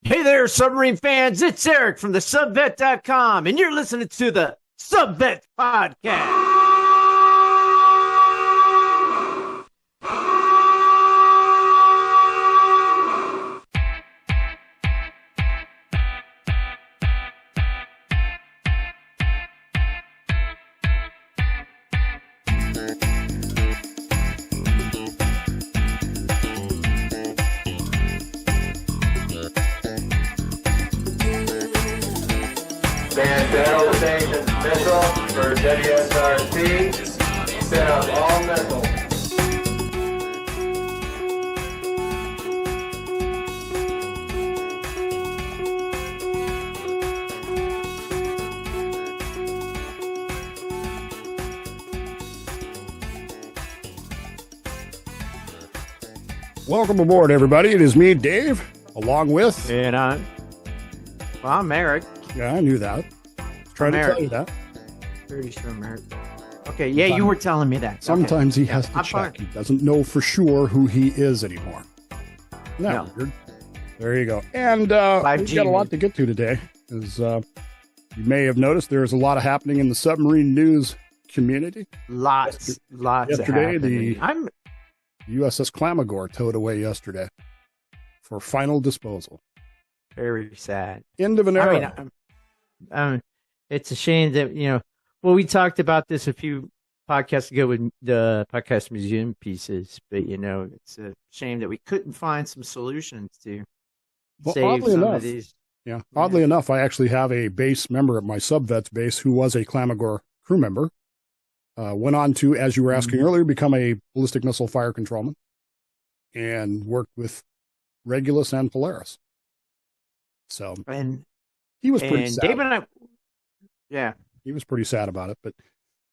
Hey there, submarine fans. It's Eric from the subvet.com, and you're listening to the Subvet Podcast. Stand battle station missile for WSRC. Set up all missiles. Welcome aboard, everybody. It is me, Dave, along with... And I'm Eric. Yeah, I knew that. Trying to tell you that. Pretty sure I'm Eric. Okay, yeah, you were telling me that. Sometimes okay. he has to I'm check. fine. He doesn't know for sure who he is anymore. No. Weird. There you go. And we've got a lot to get to today. As you may have noticed, there's a lot of happening in the submarine news community. Lots yesterday, of happening. The USS Klamagor towed away yesterday for final disposal. Very sad. End of an era. It's a shame that, we talked about this a few podcasts ago with the podcast museum pieces, but, it's a shame that we couldn't find some solutions to save some of these. Yeah. Oddly enough, I actually have a base member at my subvets base who was a Klamagor crew member. Went on to, as you were asking earlier, become a ballistic missile fire controlman and worked with Regulus and Polaris. So, and he was pretty sad. Dave and I, yeah. He was pretty sad about it, but,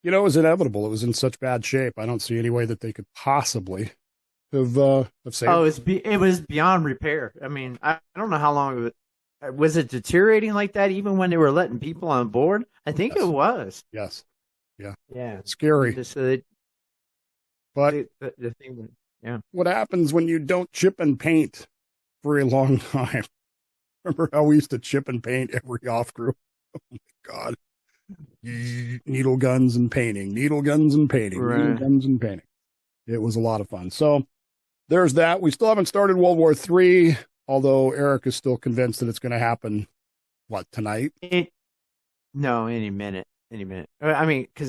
it was inevitable. It was in such bad shape. I don't see any way that they could possibly have saved it. It was beyond repair. I mean, I don't know how long was it deteriorating like that even when they were letting people on board? I think it was. Yes. Yeah. Yeah. Scary. But the thing, what happens when you don't chip and paint for a long time? Remember how we used to chip and paint every off crew? Oh my God. Needle guns and painting, needle guns and painting, needle guns and painting. It was a lot of fun. So there's that. We still haven't started World War III, although Eric is still convinced that it's going to happen, tonight? No, any minute. I mean, I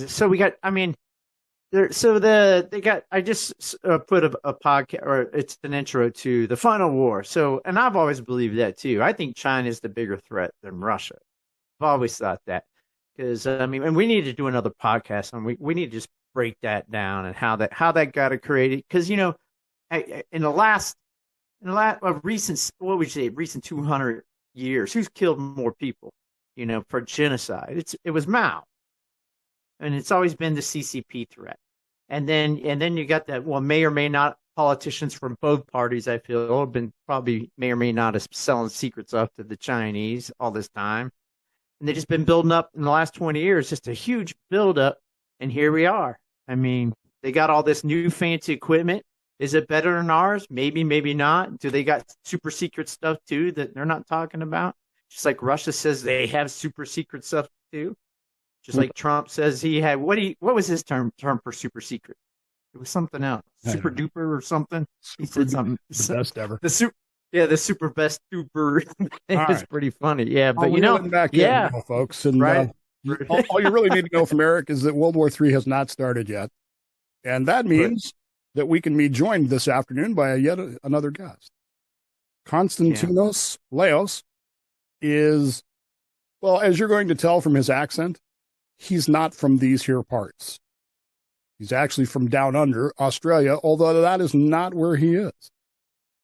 just put a podcast, or it's an intro to the final war. So, and I've always believed that too. I think China is the bigger threat than Russia. I've always thought that because, and we need to do another podcast and we need to just break that down and how that got created. Cause in the recent 200 years, who's killed more people, for genocide? It was Mao. And it's always been the CCP threat. And then you got that, may or may not, politicians from both parties, I feel, have been probably may or may not have selling secrets off to the Chinese all this time. And they've just been building up in the last 20 years, just a huge buildup. And here we are. I mean, they got all this new fancy equipment. Is it better than ours? Maybe, maybe not. Do they got super secret stuff too that they're not talking about? Just like Russia says they have super secret stuff too. Just like Trump says he had, what was his term for super secret? It was something else, super duper or something. He said something. The best ever. The super best duper. It's pretty funny. Yeah, but folks, and all you really need to know from Eric is that World War III has not started yet, and that means that we can be joined this afternoon by yet another guest. Konstantinos Laios is, well, as you're going to tell from his accent, he's not from these here parts. He's actually from down under, Australia, although that is not where he is.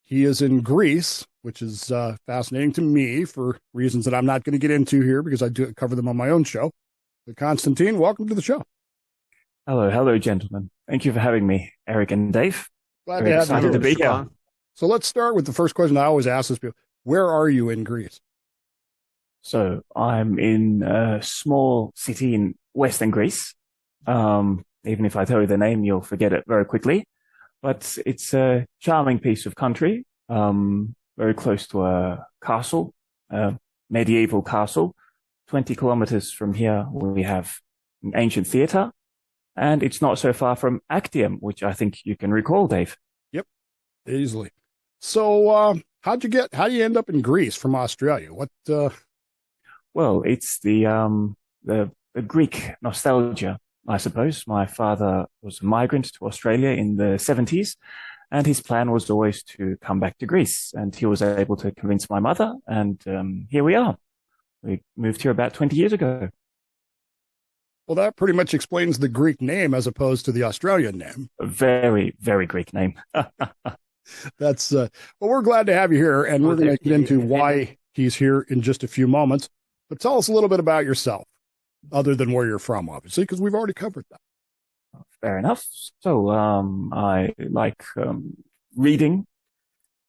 He is in Greece, which is fascinating to me for reasons that I'm not going to get into here because I do cover them on my own show. But Konstantin, welcome to the show. Hello, gentlemen. Thank you for having me, Eric and Dave. Glad to have you. To be here. So let's start with the first question I always ask this people. Where are you in Greece? So I'm in a small city in Western Greece. Even if I tell you the name, you'll forget it very quickly. But it's a charming piece of country, very close to a castle, a medieval castle. 20 kilometers from here, we have an ancient theater, and it's not so far from Actium, which I think you can recall, Dave. Yep, easily. So, how do you end up in Greece from Australia? Well, it's the Greek nostalgia, I suppose. My father was a migrant to Australia in the 70s, and his plan was always to come back to Greece. And he was able to convince my mother, and here we are. We moved here about 20 years ago. Well, that pretty much explains the Greek name as opposed to the Australian name. A very, very Greek name. That's well, we're glad to have you here, and we're going to get into why he's here in just a few moments. But tell us a little bit about yourself, other than where you're from, obviously, because we've already covered that. Fair enough. So I like reading,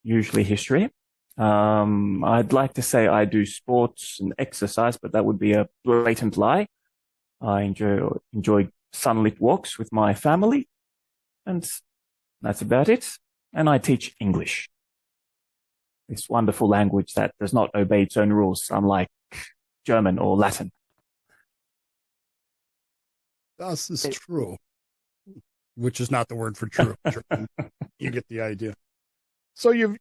usually history. I'd like to say I do sports and exercise, but that would be a blatant lie. I enjoy sunlit walks with my family, and that's about it. And I teach English, this wonderful language that does not obey its own rules, unlike German or Latin. This is true, which is not the word for true. You get the idea. So you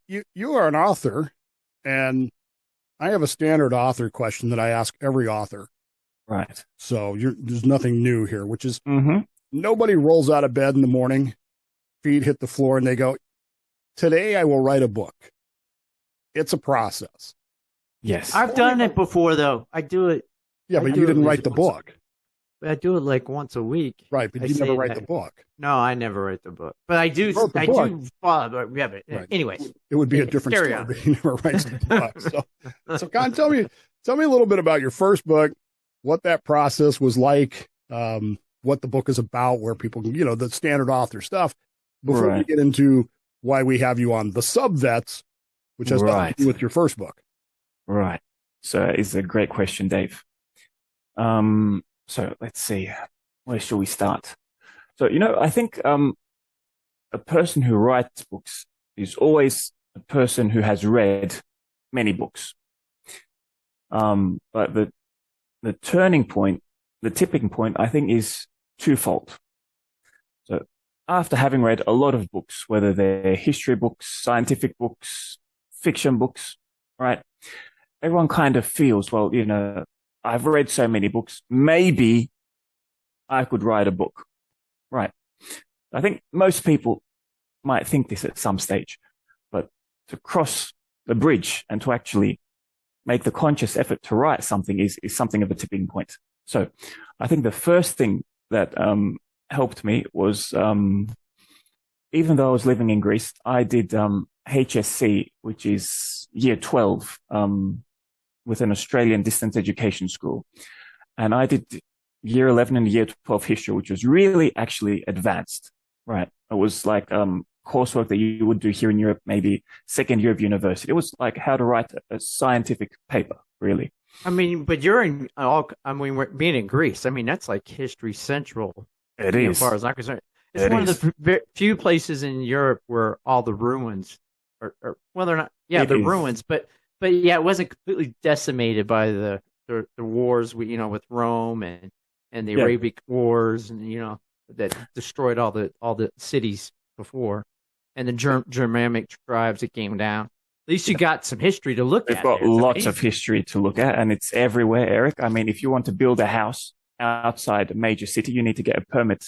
are an author, and I have a standard author question that I ask every author. Right. So there's nothing new here, which is nobody rolls out of bed in the morning, feet hit the floor, and they go, "Today I will write a book." It's a process. Yes. I've done it before, though. I do it. Yeah, but you didn't write the book. I do it like once a week. Right, but you never write the book. No, I never write the book. But I do. I do follow. Yeah, but right. Anyways, it would be a different story. But he never writes the book. So Con, tell me a little bit about your first book, what that process was like, what the book is about, where people can, the standard author stuff, before we get into why we have you on the Subvets, which has nothing to do with your first book. Right. So it's a great question, Dave. So let's see, where shall we start? So, I think a person who writes books is always a person who has read many books. But the turning point, the tipping point, I think, is twofold. So after having read a lot of books, whether they're history books, scientific books, fiction books, right? Everyone kind of feels, well, I've read so many books, maybe I could write a book, right? I think most people might think this at some stage, but to cross the bridge and to actually make the conscious effort to write something is something of a tipping point. So I think the first thing that helped me was, even though I was living in Greece, I did HSC, which is year 12, with an Australian distance education school. And I did year 11 and year 12 history, which was really actually advanced, right? It was like coursework that you would do here in Europe, maybe second year of university. It was like how to write a scientific paper, really. I mean, but being in Greece, I mean, that's like History Central. It is. As far as I'm concerned. It's one of the few places in Europe where all the ruins are well, they're not, they're ruins, but yeah, it wasn't completely decimated by the wars with Rome and the Arabic Wars, and that destroyed all the cities before, and the Germanic tribes that came down. At least you got some history to look at. They've got lots of history to look at, and it's everywhere, Eric. I mean, if you want to build a house outside a major city, you need to get a permit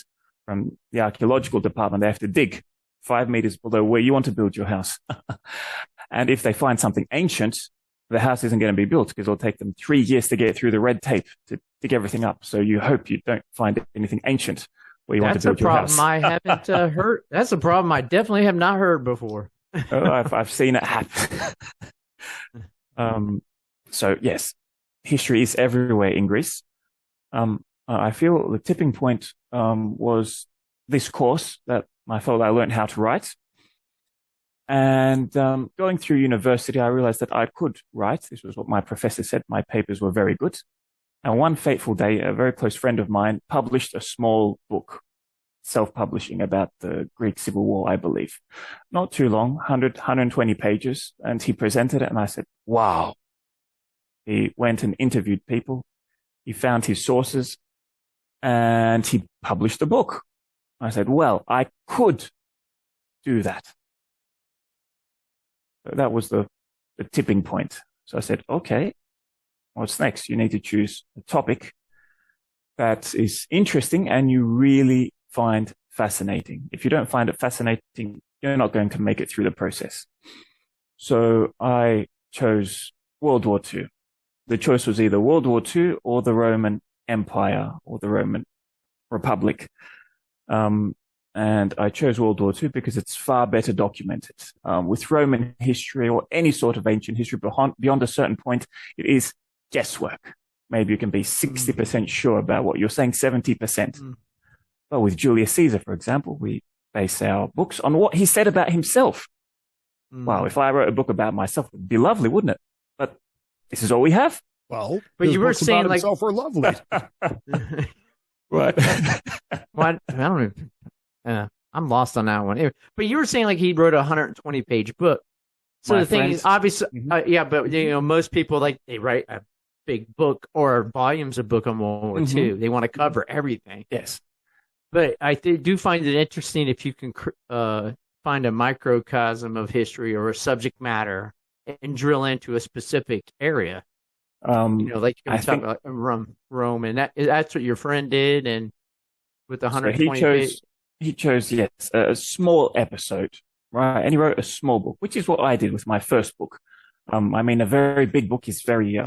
from the archaeological department. They have to dig 5 meters below where you want to build your house. And if they find something ancient, the house isn't going to be built because it'll take them 3 years to get through the red tape to dig everything up. So you hope you don't find anything ancient where you want to build your house. That's a problem I haven't heard. That's a problem I definitely have not heard before. I've seen it happen. So yes, history is everywhere in Greece. I feel the tipping point was this course that I felt I learned how to write. And going through university, I realized that I could write. This was what my professor said. My papers were very good. And one fateful day, a very close friend of mine published a small book self-publishing about the Greek Civil War, I believe. Not too long, 120 pages, and he presented it, and I said, wow. He went and interviewed people. He found his sources, and he published a book. I said, well, I could do that. So that was the tipping point. So I said, okay, what's next? You need to choose a topic that is interesting and you really find fascinating. If you don't find it fascinating, you're not going to make it through the process. So I chose World War II. The choice was either World War II or the Roman Empire or the Roman Republic. And I chose World War II because it's far better documented. With Roman history or any sort of ancient history beyond a certain point, it is guesswork. Maybe you can be 60% sure about what you're saying, 70%. But with Julius Caesar, for example, we base our books on what he said about himself. Wow, if I wrote a book about myself, it would be lovely, wouldn't it? But this is all we have. Well, but you were saying like himself were lovely. Right. What? I don't know. I'm lost on that one. But you were saying like he wrote a 120-page book. So the thing is, obviously, yeah, but most people they write a big book or volumes of book on World War II. They want to cover everything. Yes. But I do find it interesting if you can find a microcosm of history or a subject matter and drill into a specific area. Like you can talk about Rome, and that's what your friend did, and with 120 pages. He chose, yes, a small episode, right? And he wrote a small book, which is what I did with my first book. I mean, a very big book is very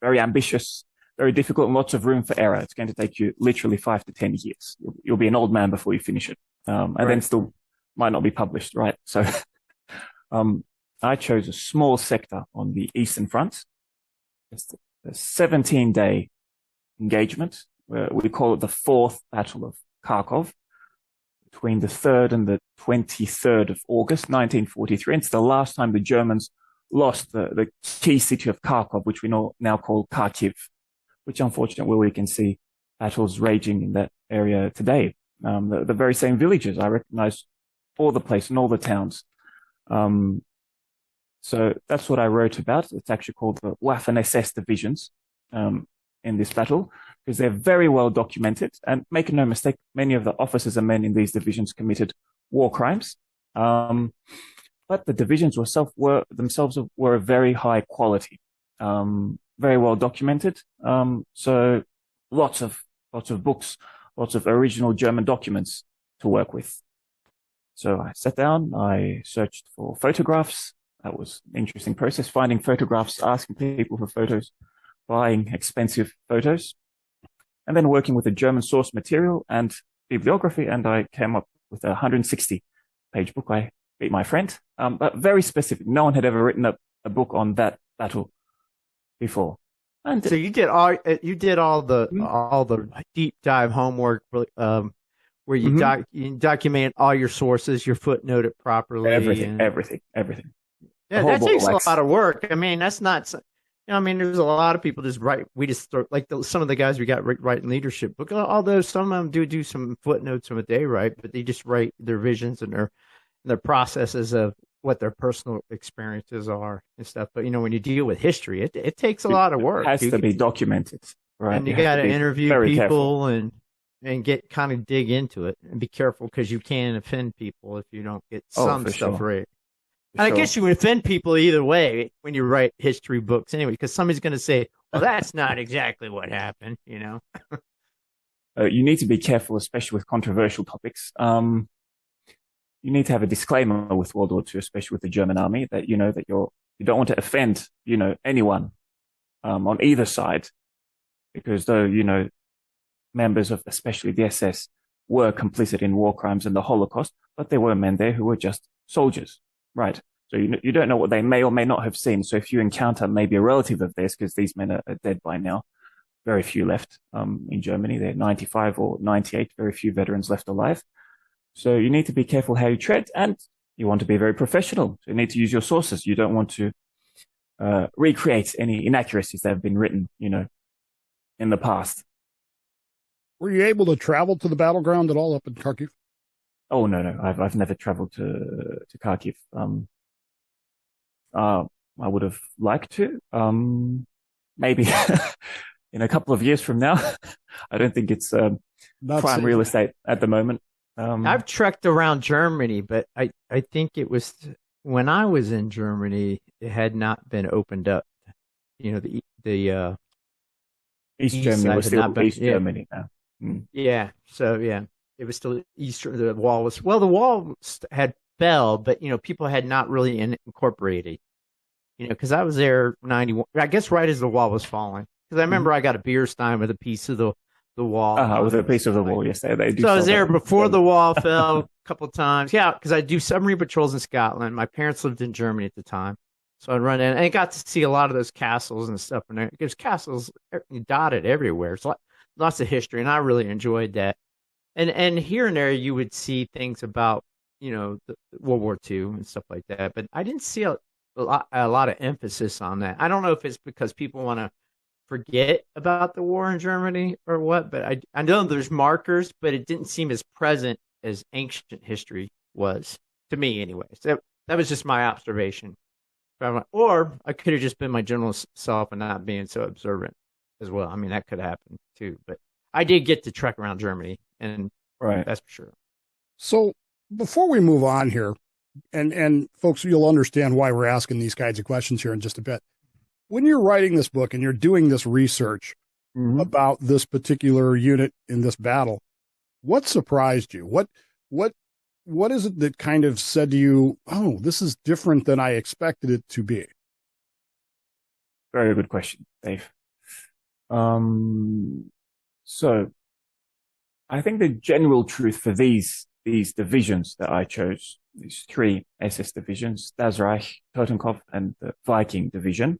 ambitious, very difficult, and lots of room for error. It's going to take you literally 5 to 10 years. You'll be an old man before you finish it, and then still might not be published, right? So, I chose a small sector on the Eastern Front. It's a 17-day engagement. We call it the Fourth Battle of Kharkov, between the 3rd and the 23rd of August, 1943. It's the last time the Germans lost the key city of Kharkov, which we now call Kharkiv, which unfortunately we can see battles raging in that area today. The very same villages, I recognize all the place and all the towns. So that's what I wrote about. It's actually called the Waffen SS divisions in this battle, because they're very well documented. And make no mistake, many of the officers and men in these divisions committed war crimes. But the divisions themselves were of very high quality, very well documented. So lots of books, lots of original German documents to work with. So I sat down, I searched for photographs. That was an interesting process, finding photographs, asking people for photos, buying expensive photos, and then working with the German source material and bibliography. And I came up with a 160-page book. I beat my friend, but very specific. No one had ever written a book on that battle before. And so you did all the deep dive homework, where you document all your sources, you footnote it properly, everything. Yeah, that takes a lot of work. I mean, that's not. There's a lot of people just write. We just start some of the guys we got writing leadership book. Although some of them do some footnotes from what they write, but they just write their visions and their processes of what their personal experiences are and stuff. But when you deal with history, it takes a lot of work. It has to be documented, right? And you got to interview people and get kind of dig into it and be careful, because you can offend people if you don't get some stuff right. And I guess you offend people either way when you write history books anyway, because somebody's going to say, well, that's not exactly what happened, You need to be careful, especially with controversial topics. You need to have a disclaimer with World War II, especially with the German army, that that you don't want to offend, anyone on either side, because though, members of especially the SS were complicit in war crimes and the Holocaust, but there were men there who were just soldiers. Right. So you don't know what they may or may not have seen. So if you encounter maybe a relative of theirs, because these men are dead by now, very few left in Germany. They're 95 or 98, very few veterans left alive. So you need to be careful how you tread, and you want to be very professional. So you need to use your sources. You don't want to recreate any inaccuracies that have been written, in the past. Were you able to travel to the battleground at all up in Kharkiv? Oh, no. I've never traveled to Kharkiv. I would have liked to. Maybe in a couple of years from now. I don't think it's prime real estate at the moment. I've trekked around Germany, but I think it was when I was in Germany, it had not been opened up. You know, the East Germany was still East Germany now. Mm. Yeah, so yeah, it was still Eastern. The wall had fell, but people had not really incorporated. Because I was there 91, I guess, right as the wall was falling. Because I remember I got a beer stein with a piece of the wall. With a piece of the wall, yes. They do. So I was there before the wall fell a couple of times. Yeah, because I do submarine patrols in Scotland. My parents lived in Germany at the time. So I'd run in, and I got to see a lot of those castles and stuff in there. There's castles dotted everywhere. It's lots of history, and I really enjoyed that. And here and there, you would see things about, the World War II and stuff like that. But I didn't see a lot of emphasis on that. I don't know if it's because people want to forget about the war in Germany or what, but I know there's markers, but it didn't seem as present as ancient history was to me anyway. So that was just my observation. Or I could have just been my general self and not being so observant as well. I mean, that could happen too, but I did get to trek around Germany, and that's for sure. So before we move on here, and folks, you'll understand why we're asking these kinds of questions here in just a bit. When you're writing this book and you're doing this research about this particular unit in this battle, what surprised you? What is it that kind of said to you, oh, this is different than I expected it to be? Very good question, Dave. So I think the general truth for these divisions that I chose, these three SS divisions, Das Reich, Totenkopf, and the Viking division,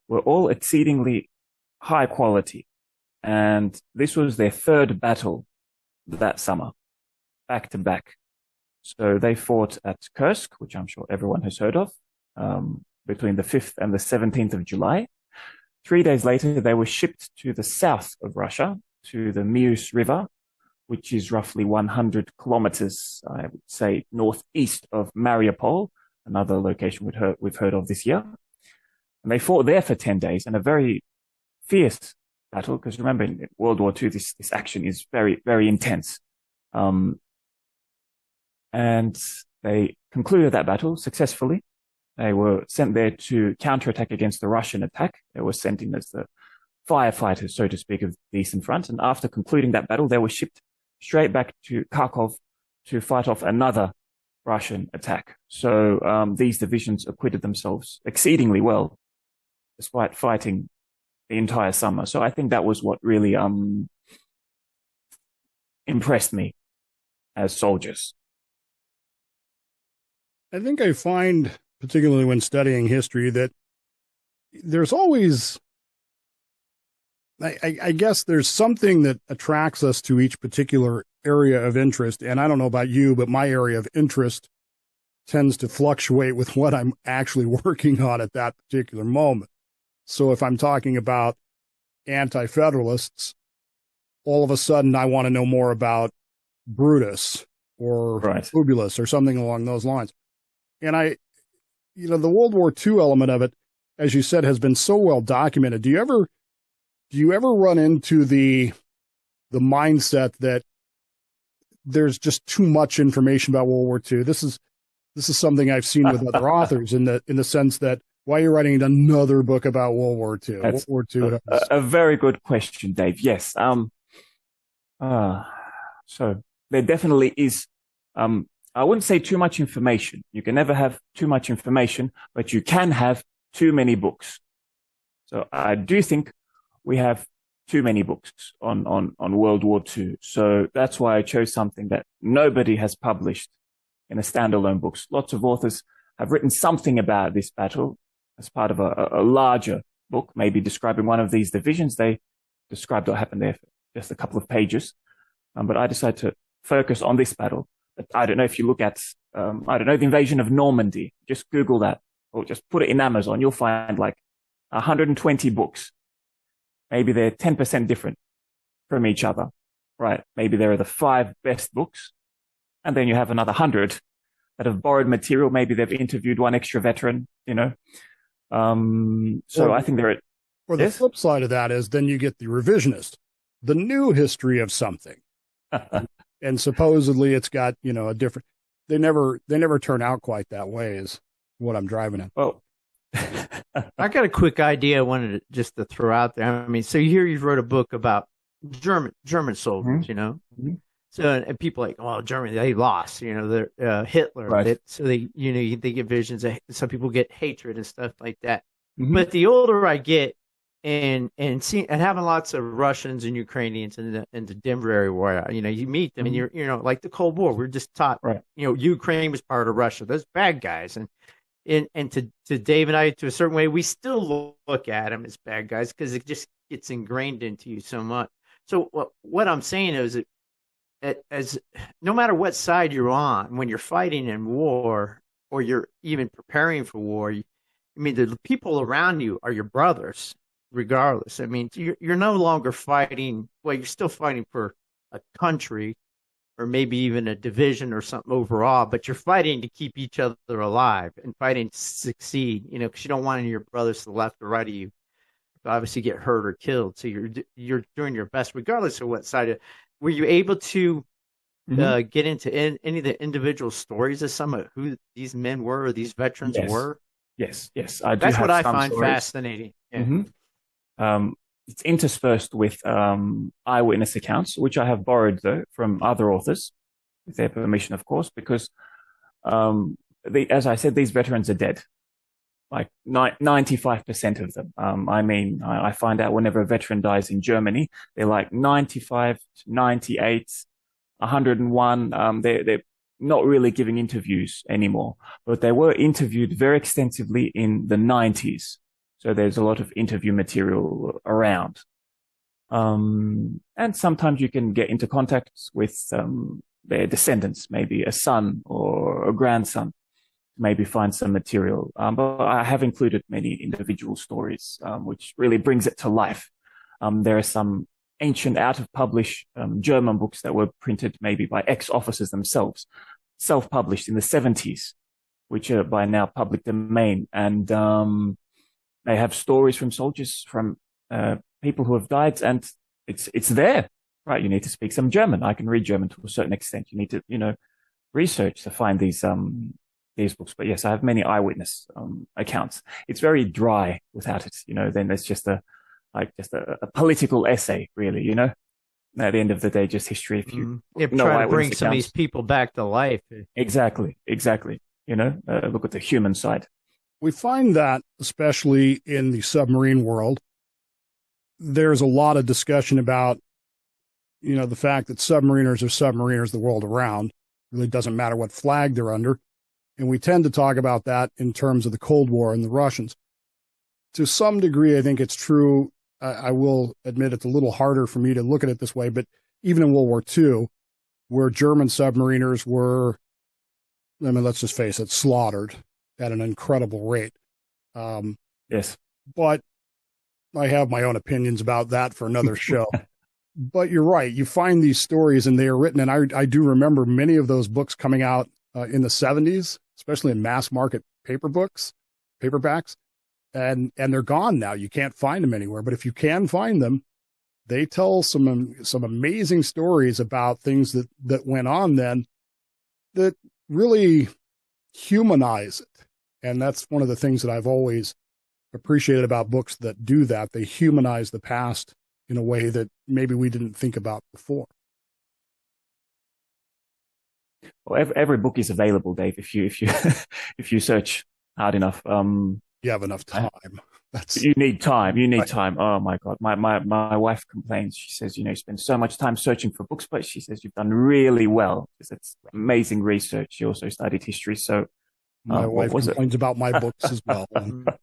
were all exceedingly high quality. And this was their third battle that summer, back to back. So they fought at Kursk, which I'm sure everyone has heard of, between the 5th and the 17th of July. 3 days later, they were shipped to the south of Russia, to the Mius River, which is roughly 100 kilometers, I would say, northeast of Mariupol, another location we've heard of this year. And they fought there for 10 days in a very fierce battle, because remember, in World War II, this action is very, very intense. And they concluded that battle successfully. They were sent there to counterattack against the Russian attack. They were sent in as the firefighters, so to speak, of the Eastern Front. And after concluding that battle, they were shipped straight back to Kharkov to fight off another Russian attack. So these divisions acquitted themselves exceedingly well, despite fighting the entire summer. So I think that was what really impressed me as soldiers. I think I find, particularly when studying history, that there's always, I guess there's something that attracts us to each particular area of interest. And I don't know about you, but my area of interest tends to fluctuate with what I'm actually working on at that particular moment. So if I'm talking about anti-federalists, all of a sudden I want to know more about Brutus or Fubulus or something along those lines. And the World War II element of it, as you said, has been so well documented. Do you ever run into the mindset that there's just too much information about World War II? This is something I've seen with other authors in the sense that, why are you writing another book about World War II? That's World War II. A very good question, Dave. Yes. So there definitely is, I wouldn't say too much information. You can never have too much information, but you can have too many books. So I do think we have too many books on World War II. So that's why I chose something that nobody has published in a standalone books. Lots of authors have written something about this battle as part of a larger book, maybe describing one of these divisions. They described what happened there for just a couple of pages. But I decided to focus on this battle. But I don't know if you look at, the invasion of Normandy. Just Google that, or just put it in Amazon. You'll find like 120 books. Maybe they're 10% different from each other. right? Maybe there are the 5 best books, and then you have another 100 that have borrowed material. Maybe they've interviewed one extra veteran, So I think there are. Or the flip side of that is then you get the revisionist, the new history of something. And supposedly it's got, a different, they never turn out quite that way is what I'm driving at. Well, I got a quick idea I wanted just to throw out there. I mean, so here you wrote a book about German soldiers, Mm-hmm. So, and people are like, well, Germany, they lost, they're Hitler. Right. So they get visions of, some people get hatred and stuff like that. Mm-hmm. But the older I get, and having lots of Russians and Ukrainians in the Denver area where you meet them, Mm-hmm. and you're like the Cold War, we're just taught, right. Ukraine was part of Russia, those bad guys, and to Dave and I, to a certain way, we still look at them as bad guys because it just gets ingrained into you so much. So what I'm saying is that as no matter what side you're on, when you're fighting in war or you're even preparing for war, the people around you are your brothers, regardless. I mean, you're no longer fighting. Well, you're still fighting for a country, or maybe even a division or something overall, but you're fighting to keep each other alive and fighting to succeed. Because you don't want any of your brothers to the left or right of you to obviously get hurt or killed. So you're doing your best, regardless of what side. Were you able to get into any of the individual stories of some of who these men were or these veterans were? Yes. I do. That's have what I some find stories. fascinating. Yeah. Mm-hmm. It's interspersed with eyewitness accounts, which I have borrowed though from other authors, with their permission, of course, because as I said, these veterans are dead. Like 95% of them. I find out whenever a veteran dies in Germany, they're like 95, 98, 101. They're not really giving interviews anymore, but they were interviewed very extensively in the 90s. So there's a lot of interview material around. And sometimes you can get into contact with their descendants, maybe a son or a grandson, maybe find some material. But I have included many individual stories, which really brings it to life. There are some ancient out-of-publish German books that were printed maybe by ex-officers themselves, self-published in the 70s, which are by now public domain. And they have stories from soldiers, from people who have died, and it's there, right? You need to speak some German. I can read German to a certain extent. You need to, research to find these books. But yes, I have many eyewitness accounts. It's very dry without it, then it's just a political essay, really, at the end of the day, just history. If you try to bring some of these people back to life. Exactly. Look at the human side. We find that, especially in the submarine world, there's a lot of discussion about, the fact that submariners are submariners the world around. It really doesn't matter what flag they're under. And we tend to talk about that in terms of the Cold War and the Russians. To some degree, I think it's true. I will admit it's a little harder for me to look at it this way, but even in World War II, where German submariners were, let's just face it, slaughtered at an incredible rate. Yes. But I have my own opinions about that for another show. But you're right. You find these stories and they are written. And I do remember many of those books coming out in the 70s, especially in mass market paperbacks, and they're gone now. You can't find them anywhere. But if you can find them, they tell some amazing stories about things that went on then that really humanize it. And that's one of the things that I've always appreciated about books that do that. They humanize the past in a way that maybe we didn't think about before. Well, every book is available, Dave. If you if you search hard enough, you have enough time. You need time. Right. Time. Oh my God, my wife complains. She says, you spend so much time searching for books, but she says you've done really well. It's amazing research. She also studied history, so my wife complains about my books as well. The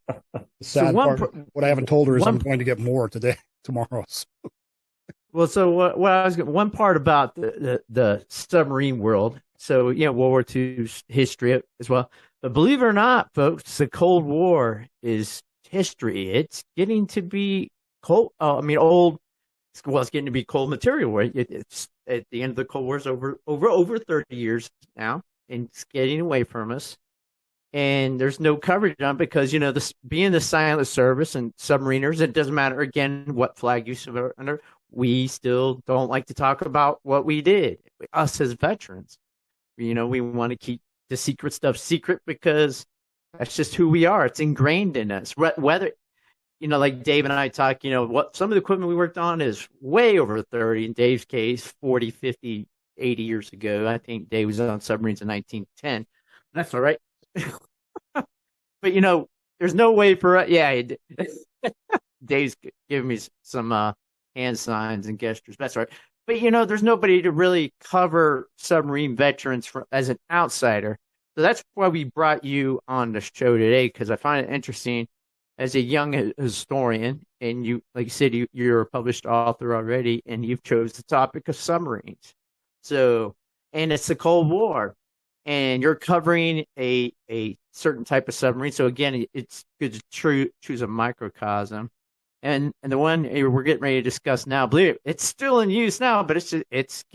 sad part, what I haven't told her is I'm going to get more tomorrow. Well, so one part about the submarine world. So, World War II's history as well. But believe it or not, folks, the Cold War is history. It's getting to be old. It's getting to be cold material. Right? It's at the end of the Cold War is over 30 years now, and it's getting away from us. And there's no coverage on it because this being the silent service and submariners, it doesn't matter again what flag you serve under. We still don't like to talk about what we did. Us as veterans, we want to keep the secret stuff secret because that's just who we are. It's ingrained in us. Whether like Dave and I talk, what some of the equipment we worked on is way over 30. In Dave's case, 40, 50, 80 years ago. I think Dave was on submarines in 1910. That's all right. But there's no way for Dave's giving me some hand signs and gestures. That's all right. But there's nobody to really cover submarine veterans as an outsider. So that's why we brought you on the show today, because I find it interesting as a young historian, and you, like you said, you're a published author already, and you've chose the topic of submarines. So, and it's the Cold War, and you're covering a certain type of submarine. So again, it's good to choose a microcosm. And the one we're getting ready to discuss now, believe it, it's still in use now, but it's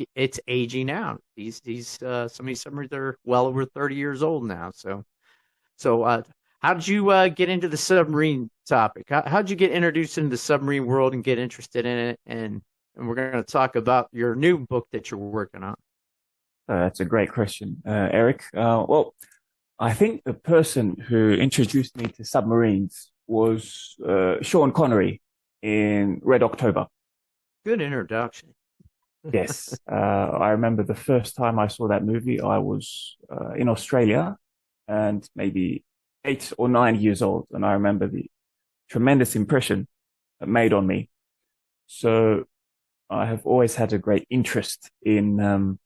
aging out. These some of these submarines are well over 30 years old now. So how did you get into the submarine topic? How did you get introduced into the submarine world and get interested in it? And we're going to talk about your new book that you're working on. That's a great question, Eric. Well, I think the person who introduced me to submarines was Sean Connery in Red October. Good introduction. Yes. I remember the first time I saw that movie, I was in Australia and maybe 8 or 9 years old. And I remember the tremendous impression it made on me. So I have always had a great interest in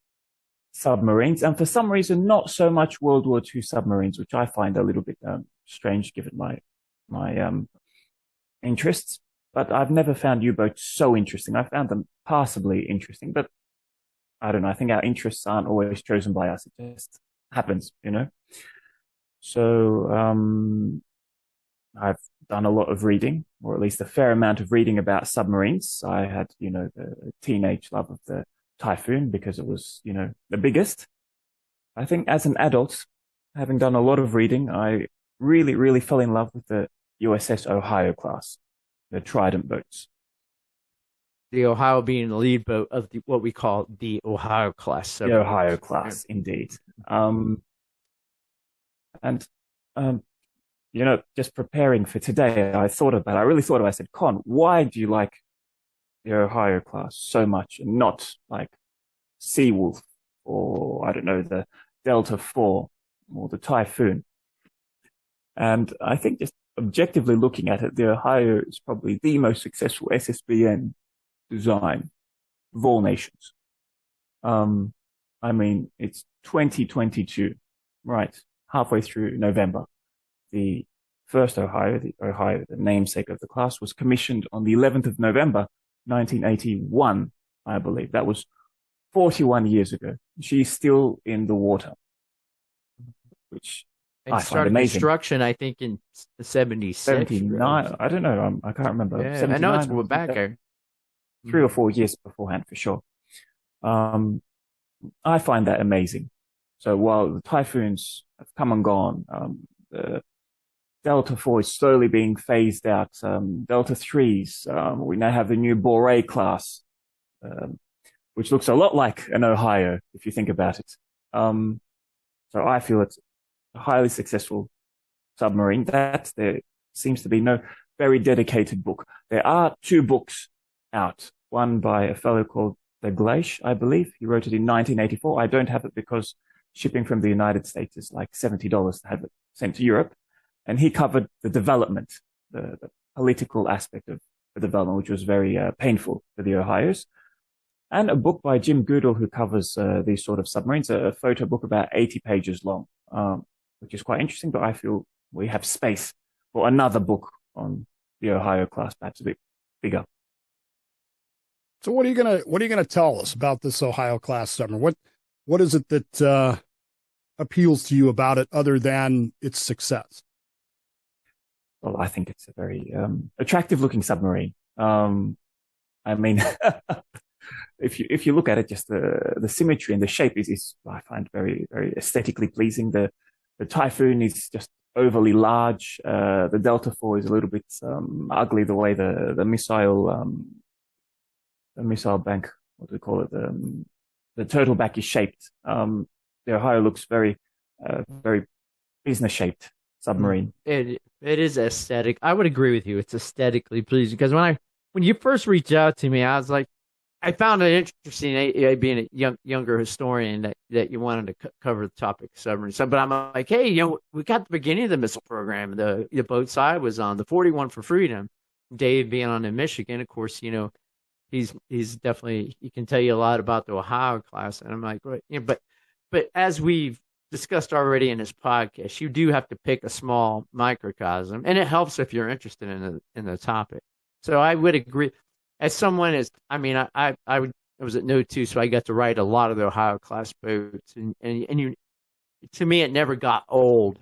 submarines, and for some reason, not so much World War II submarines, which I find a little bit strange given my interests. But I've never found U-boats so interesting. I found them passably interesting, but I don't know. I think our interests aren't always chosen by us. It just happens, So I've done a lot of reading, or at least a fair amount of reading about submarines. I had, the teenage love of the Typhoon because it was, the biggest. I think as an adult, having done a lot of reading, I really, really fell in love with the USS Ohio class, the Trident boats. The Ohio being the lead boat of what we call the Ohio class. The Ohio class, indeed. Just preparing for today, I really thought about it. I said, Con, why do you like the Ohio class so much and not like Seawolf or, I don't know, the Delta IV or the Typhoon? And I think just objectively looking at it, the Ohio is probably the most successful SSBN design of all nations. It's 2022, right? Halfway through November. The first Ohio, the namesake of the class, was commissioned on the 11th of November, 1981, I believe. That was 41 years ago. She's still in the water, which I find amazing. Construction, I think, in 76. 79. I don't know. I can't remember. Yeah, I know it's back there. 3 or 4 years beforehand, for sure. I find that amazing. So while the Typhoons have come and gone, the Delta IV is slowly being phased out. Delta IIIs, we now have the new Boré class, which looks a lot like an Ohio, if you think about it. So I feel it's a highly successful submarine. That there seems to be no very dedicated book. There are 2 books out, one by a fellow called De Gleish, I believe. He wrote it in 1984. I don't have it because shipping from the United States is like $70 to have it sent to Europe. And he covered the development, the political aspect of the development, which was very painful for the Ohio's. And a book by Jim Goodall, who covers these sort of submarines, a photo book about 80 pages long, which is quite interesting. But I feel we have space for another book on the Ohio class, perhaps a bit bigger. So what are you gonna tell us about this Ohio class submarine? What is it that appeals to you about it, other than its success? Well, I think it's a very attractive looking submarine. I mean, if you look at it, just the symmetry and the shape is I find very very aesthetically pleasing. The Typhoon is just overly large. The Delta IV is a little bit ugly the way the missile bank, what do we call it, the turtle back is shaped. The Ohio looks very very business shaped submarine. It is aesthetic. I would agree with you. It's aesthetically pleasing because when you first reached out to me, I was like, I found it interesting, being a younger historian, that you wanted to cover the topic of submarines. But I'm like, hey, we got the beginning of the missile program. The boat side was on the 41 for Freedom. Dave being on in Michigan, of course, he's definitely, he can tell you a lot about the Ohio class. And I'm like, right, but as we've discussed already in this podcast, you do have to pick a small microcosm, and it helps if you're interested in the topic. So I would agree. As someone I was at No 2, so I got to write a lot of the Ohio class boats, and to me, it never got old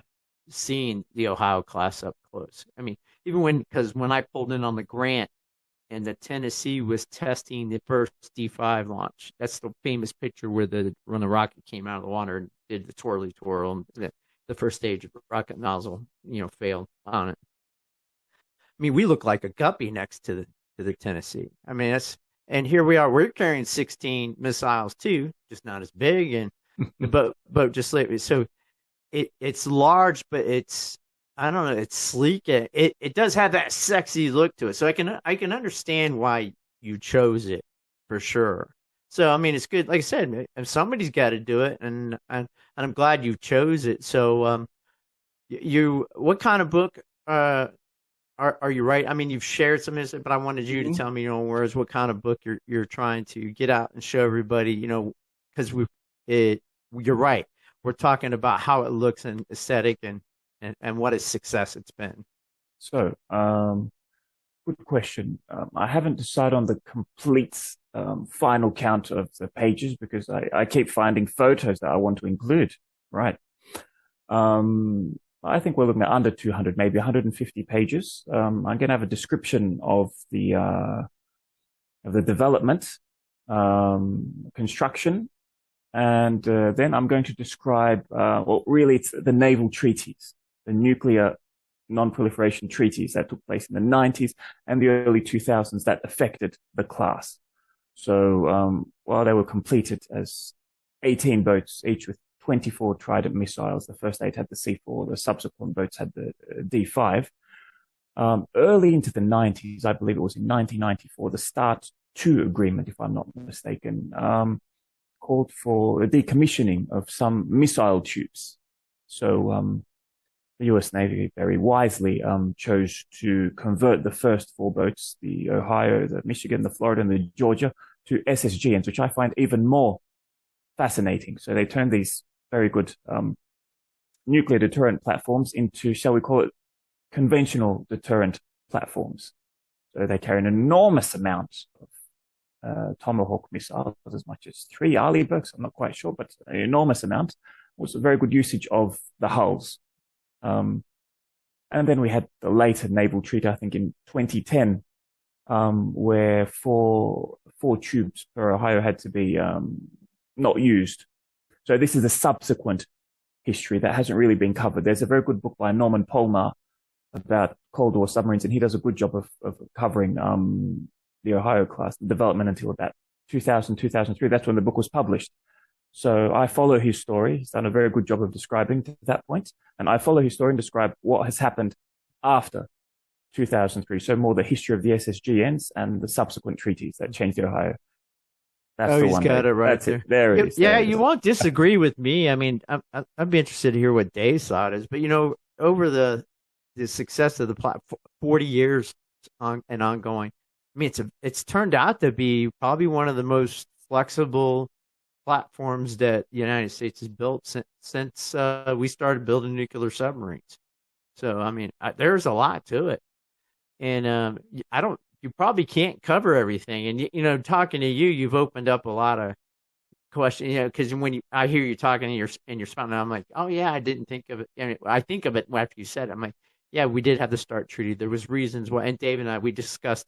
seeing the Ohio class up close. I mean, because when I pulled in on the Grant and the Tennessee was testing the first D5 launch, that's the famous picture where the rocket came out of the water and did the twirly twirl, and the first stage of the rocket nozzle, failed on it. I mean, we look like a guppy next to the Tennessee. I mean, and here we are. We're carrying 16 missiles too, just not as big, and the boat just lately. So it's large, but I don't know, it's sleek. It does have that sexy look to it. So I can understand why you chose it for sure. So I mean, it's good. Like I said, if somebody's got to do it, and I'm glad you chose it. So what kind of book are you right? I mean, you've shared some of this, but I wanted you to tell me, words, what kind of book you're trying to get out and show everybody, because you're right. We're talking about how it looks and aesthetic and what a success it's been. So, good question. I haven't decided on the complete final count of the pages because I keep finding photos that I want to include. Right. I think we're looking at under 200, maybe 150 pages. I'm going to have a description of the development, construction, and then I'm going to describe, really it's the naval treaties, the nuclear non-proliferation treaties that took place in the 90s and the early 2000s that affected the class. So while they were completed as 18 boats, each with 24 Trident missiles. The first 8 had the C4. The subsequent boats had the D5. Early into the 90s, I believe it was in 1994, the START II agreement, if I'm not mistaken, called for the decommissioning of some missile tubes. So the US Navy very wisely chose to convert the first 4 boats, the Ohio, the Michigan, the Florida, and the Georgia, to SSGNs, which I find even more fascinating. So they turned these very good nuclear deterrent platforms into, shall we call it, conventional deterrent platforms. So they carry an enormous amount of Tomahawk missiles, as much as 3 Arleigh-Burkes, I'm not quite sure, but an enormous amount. It was a very good usage of the hulls. And then we had the later naval treaty, I think in 2010, where four tubes per Ohio had to be not used. So this is a subsequent history that hasn't really been covered. There's a very good book by Norman Polnar about Cold War submarines, and he does a good job of covering the Ohio class, the development until about 2000, 2003. That's when the book was published. So I follow his story. He's done a very good job of describing to that point. And I follow his story and describe what has happened after 2003. So more the history of the SSGNs and the subsequent treaties that changed the Ohio. That's the he's one. Got it right That's there. It. There it is. Yeah, there you won't disagree with me. I mean, I'd be interested to hear what Dave's thought is. But over the success of the platform, 40 years and ongoing. I mean, it's turned out to be probably one of the most flexible platforms that the United States has built since we started building nuclear submarines. So, I mean, there's a lot to it, and you probably can't cover everything. And talking to you, you've opened up a lot of questions. Because when I hear you talking and you're spouting, I'm like, oh yeah, I didn't think of it. And I think of it after you said it. I'm like, yeah, we did have the START treaty. There was reasons why, and Dave and I, we discussed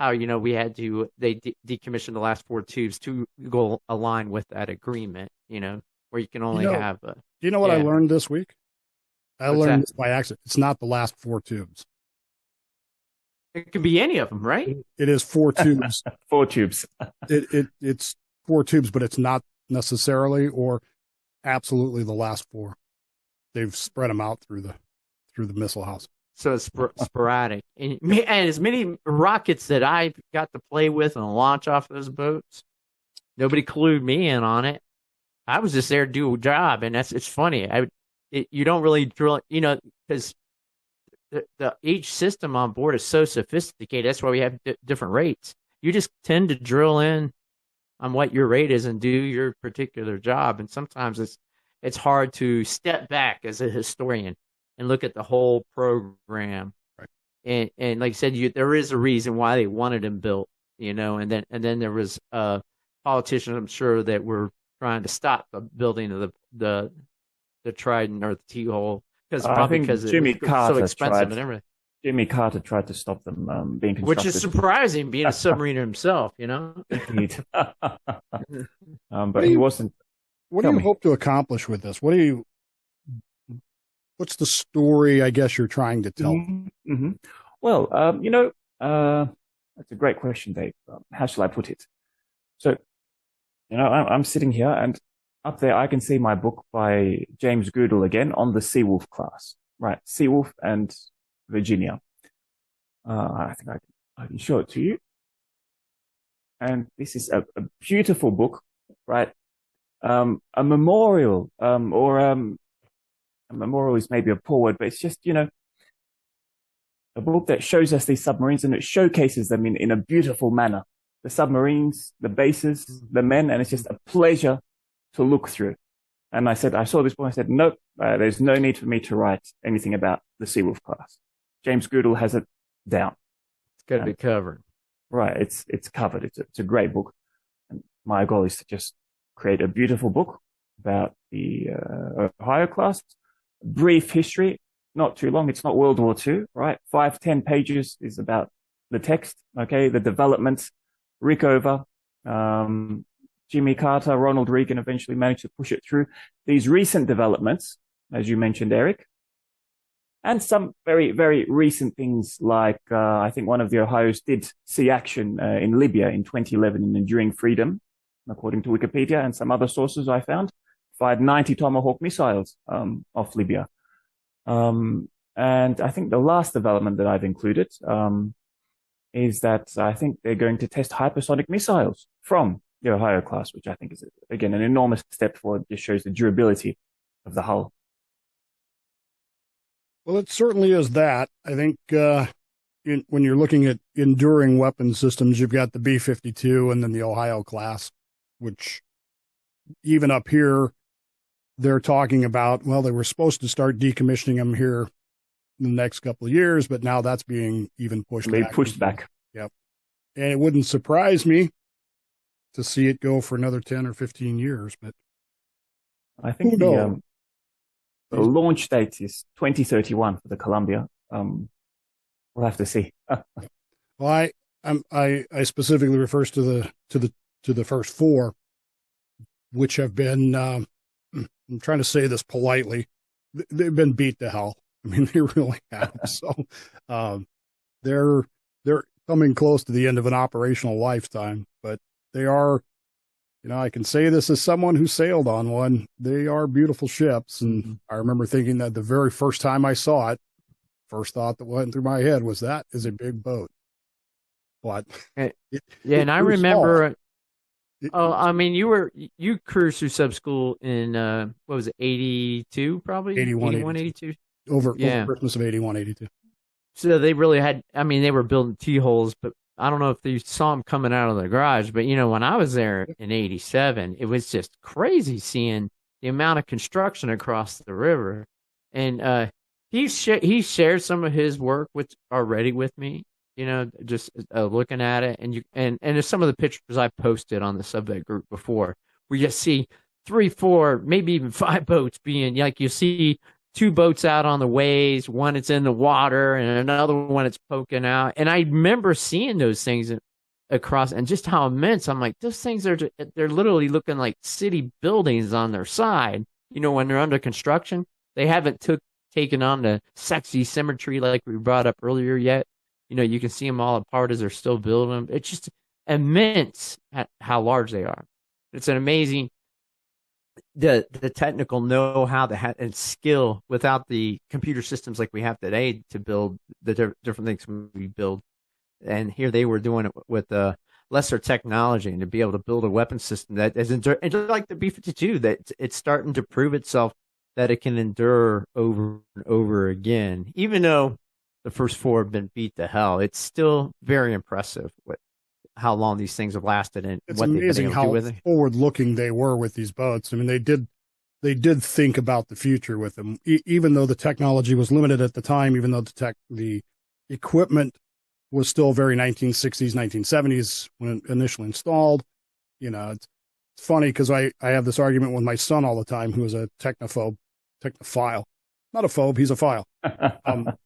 how we had to decommission the last 4 tubes to go align with that agreement. Where you can only have. Do you know what I learned this week? I learned this by accident. It's not the last 4 tubes. It could be any of them, right? It is 4 tubes. 4 tubes. It's 4 tubes, but it's not necessarily or absolutely the last 4. They've spread them out through the missile house. So it's sporadic. And as many rockets that I got to play with and launch off those boats, nobody clued me in on it. I was just there to do a job, and it's funny. You don't really drill, because each system on board is so sophisticated. That's why we have different rates. You just tend to drill in on what your rate is and do your particular job. And sometimes it's hard to step back as a historian and look at the whole program. Right. And like I said, there is a reason why they wanted them built, and then there was politicians, I'm sure, that were trying to stop the building of the Trident or the T-hole because Jimmy Carter so expensive and everything. Jimmy Carter tried to stop them being constructed. Which is surprising, being a submariner himself, Indeed. But he wasn't. What do you hope to accomplish with this? What's the story, I guess, you're trying to tell? Mm-hmm. Mm-hmm. Well, that's a great question, Dave. How shall I put it? So, I'm sitting here, and up there I can see my book by James Goodall again on the Seawolf class. Right, Seawolf and Virginia. I think I can show it to you. And this is a beautiful book, right? A memorial, a memorial is maybe a poor word, but it's just, a book that shows us these submarines and it showcases them in a beautiful manner. The submarines, the bases, the men, and it's just a pleasure to look through. And I saw this book, I said, nope, there's no need for me to write anything about the Seawolf class. James Goodall has it down. It's got to be covered. Right, it's covered. It's a great book. And my goal is to just create a beautiful book about the Ohio class. Brief history, not too long. It's not World War II, right? 5-10 pages is about the text, okay? The developments, Rickover, Jimmy Carter, Ronald Reagan eventually managed to push it through. These recent developments, as you mentioned, Eric, and some very, very recent things like I think one of the Ohio's did see action in Libya in 2011 in Enduring Freedom, according to Wikipedia and some other sources I found, fired 90 Tomahawk missiles off Libya. And I think the last development that I've included is that I think they're going to test hypersonic missiles from the Ohio class, which I think is, again, an enormous step forward. Just shows the durability of the hull. Well, it certainly is that. I think when you're looking at enduring weapon systems, you've got the B-52 and then the Ohio class, which even up here, they're talking about, well, they were supposed to start decommissioning them here in the next couple of years, but now that's being even pushed back. Pushed back. Yep. And it wouldn't surprise me to see it go for another 10 or 15 years, but I think the launch date is 2031 for the Columbia. We'll have to see. Well, I specifically refers to the first 4, which have been, I'm trying to say this politely, they've been beat to hell. I mean, they really have. So, they're coming close to the end of an operational lifetime, but they are, I can say this as someone who sailed on one. They are beautiful ships. And I remember thinking that the very first time I saw it, first thought that went through my head was that is a big boat. But and I remember, you cruised through sub school in, what was it, 82 probably? 81, 82. Over Christmas of 81, 82. So they really had, they were building T-holes, but I don't know if you saw them coming out of the garage, but when I was there in 87, it was just crazy seeing the amount of construction across the river. And he shared some of his work already with me, just looking at it. And there's some of the pictures I posted on the Subvet group before, where you see 3, 4, maybe even 5 boats being, like you see two boats out on the waves, one that's in the water, and another one that's poking out. And I remember seeing those things across, and just how immense. I'm like, those things they're literally looking like city buildings on their side. When they're under construction, they haven't taken on the sexy symmetry like we brought up earlier yet. You can see them all apart as they're still building them. It's just immense at how large they are. It's an amazing the technical know-how and skill without the computer systems like we have today to build the different things we build. And here they were doing it with lesser technology, and to be able to build a weapon system that is and like the B-52, that it's starting to prove itself that it can endure over and over again. Even though the first four have been beat to hell, it's still very impressive with how long these things have lasted and it's what they've been amazing able to how do with it. forward-looking they were with these boats. I mean, they did think about the future with them, even though the technology was limited at the time, even though the equipment was still very 1960s, 1970s when it initially installed. It's funny because I have this argument with my son all the time, who is a technophile, not a phobe, he's a file. I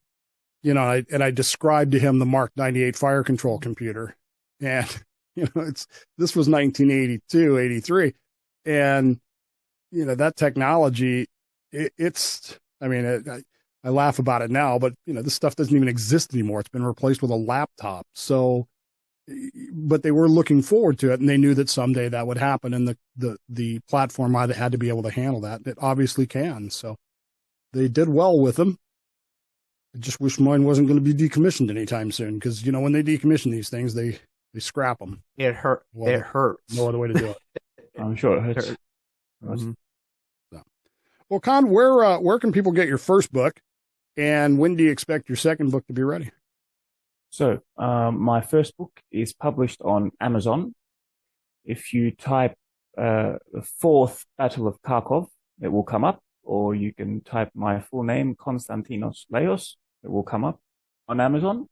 described to him the Mark 98 fire control computer, and this was 1982, 83, and that technology, I laugh about it now, but this stuff doesn't even exist anymore. It's been replaced with a laptop. So, but they were looking forward to it, and they knew that someday that would happen, and the platform had to be able to handle that. It obviously can. So they did well with them. I just wish mine wasn't going to be decommissioned anytime soon, because when they decommission these things, they scrap them. It hurt. It hurts. No other way to do it. I'm sure it hurts. Mm-hmm. So. Well, Con, where can people get your first book? And when do you expect your second book to be ready? So, my first book is published on Amazon. If you type the fourth Battle of Kharkov, it will come up, or you can type my full name, Konstantinos Laios. It will come up on Amazon.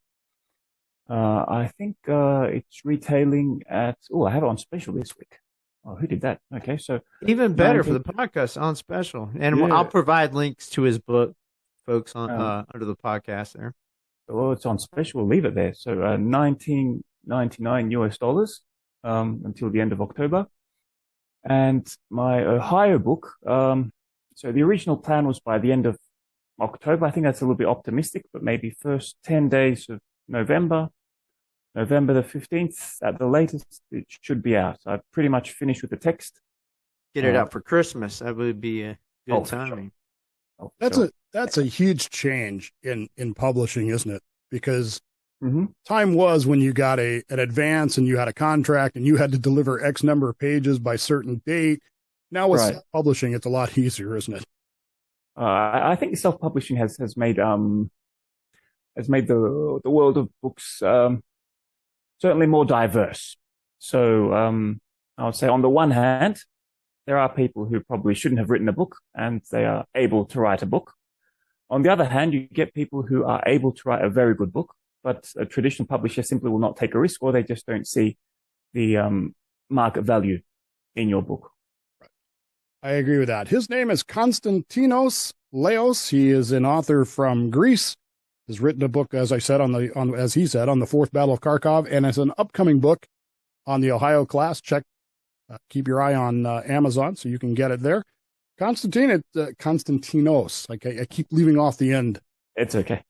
I think it's retailing at... I have it on special this week. Oh, who did that? Okay, so... Even better for the podcast, on special. And Yeah. I'll provide links to his book, folks, on under the podcast there. Well, it's on special. We'll leave it there. So $19.99 US until the end of October. And my Ohio book, so the original plan was by the end of October. I think that's a little bit optimistic, but maybe first 10 days of November the 15th at the latest, it should be out. I've pretty much finished with the text. Get it out for Christmas. That would be a good timing. Oh, That's a huge change in publishing, isn't it? Because time was when you got an advance and you had a contract and you had to deliver X number of pages by certain date. Now with self-publishing, it's a lot easier, isn't it? I think self-publishing has made the world of books certainly more diverse. So I would say on the one hand, there are people who probably shouldn't have written a book and they are able to write a book. On the other hand, you get people who are able to write a very good book, but a traditional publisher simply will not take a risk, or they just don't see the market value in your book. I agree with that. His name is Konstantinos Laios. He is an author from Greece. Has written a book, as I said, as he said, on the fourth Battle of Kharkov, and has an upcoming book on the Ohio class. Keep your eye on Amazon so you can get it there. Konstantinos. I keep leaving off the end. It's okay.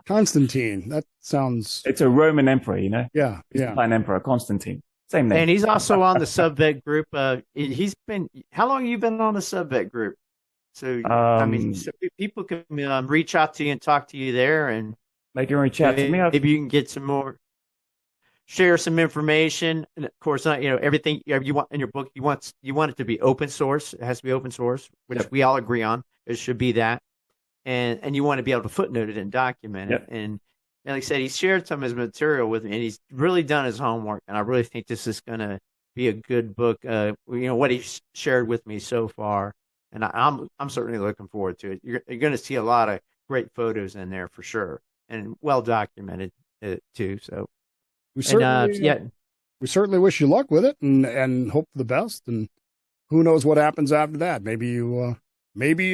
Constantine. That sounds... It's a Roman emperor, Yeah. Byzantine emperor, Constantine. Same name. And he's also on the Subvet group. How long have you been on the Subvet group? So, so people can reach out to you and talk to you there, and they can reach out to me. Maybe you can get some more, share some information. And of course, not everything you want in your book. You want it to be open source. It has to be open source, which we all agree on. It should be that, and you want to be able to footnote it and document it. And like I said, he shared some of his material with me, and he's really done his homework. And I really think this is going to be a good book. What he's shared with me so far. And I'm certainly looking forward to it. You're going to see a lot of great photos in there for sure, and well documented too. So we certainly wish you luck with it, and hope for the best. And who knows what happens after that? Maybe you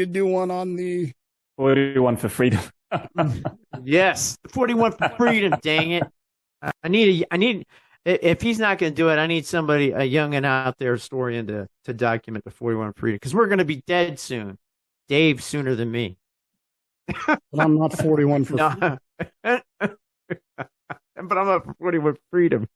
do one on the 41 for freedom. Yes, 41 for freedom. Dang it! I need. If he's not going to do it, I need somebody, a young and out there historian, to document the 41 freedom, because we're going to be dead soon. Dave sooner than me. But I'm not 41 for No. But I'm up for 41 freedom.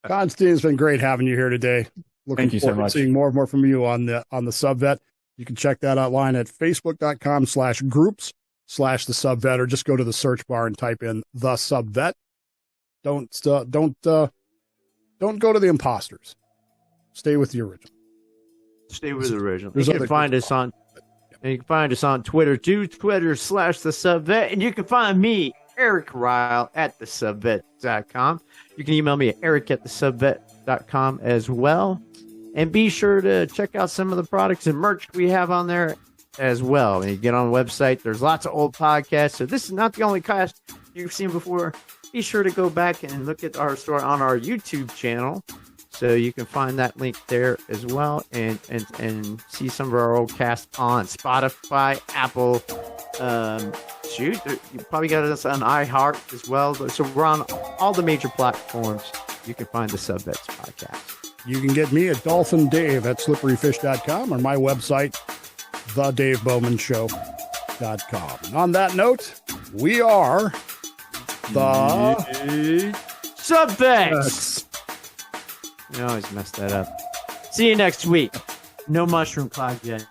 Constantine, it's been great having you here today. Looking Thank you so forward to much. seeing more and more from you on the subvet. You can check that online at facebook.com/groups/the-subvet, or just go to the search bar and type in the subvet. Don't go to the imposters. Stay with the original. Stay with the original. There's You can other find groups. us on. And you can find us on Twitter, Twitter/the-subvet, and you can find me, Eric Ryle, at thesubvet.com. You can email me at eric@thesubvet.com as well. And be sure to check out some of the products and merch we have on there as well. And you get on the website, there's lots of old podcasts. So this is not the only cast you've seen before. Be sure to go back and look at our store on our YouTube channel. So you can find that link there as well, and see some of our old casts on Spotify, Apple. You probably got us on iHeart as well. So we're on all the major platforms. You can find the Subvets podcast. You can get me at DolphinDave at slipperyfish.com, or my website, thedavebowmanshow.com. And on that note, we are the Subvets. I always mess that up. See you next week. No mushroom cloud yet.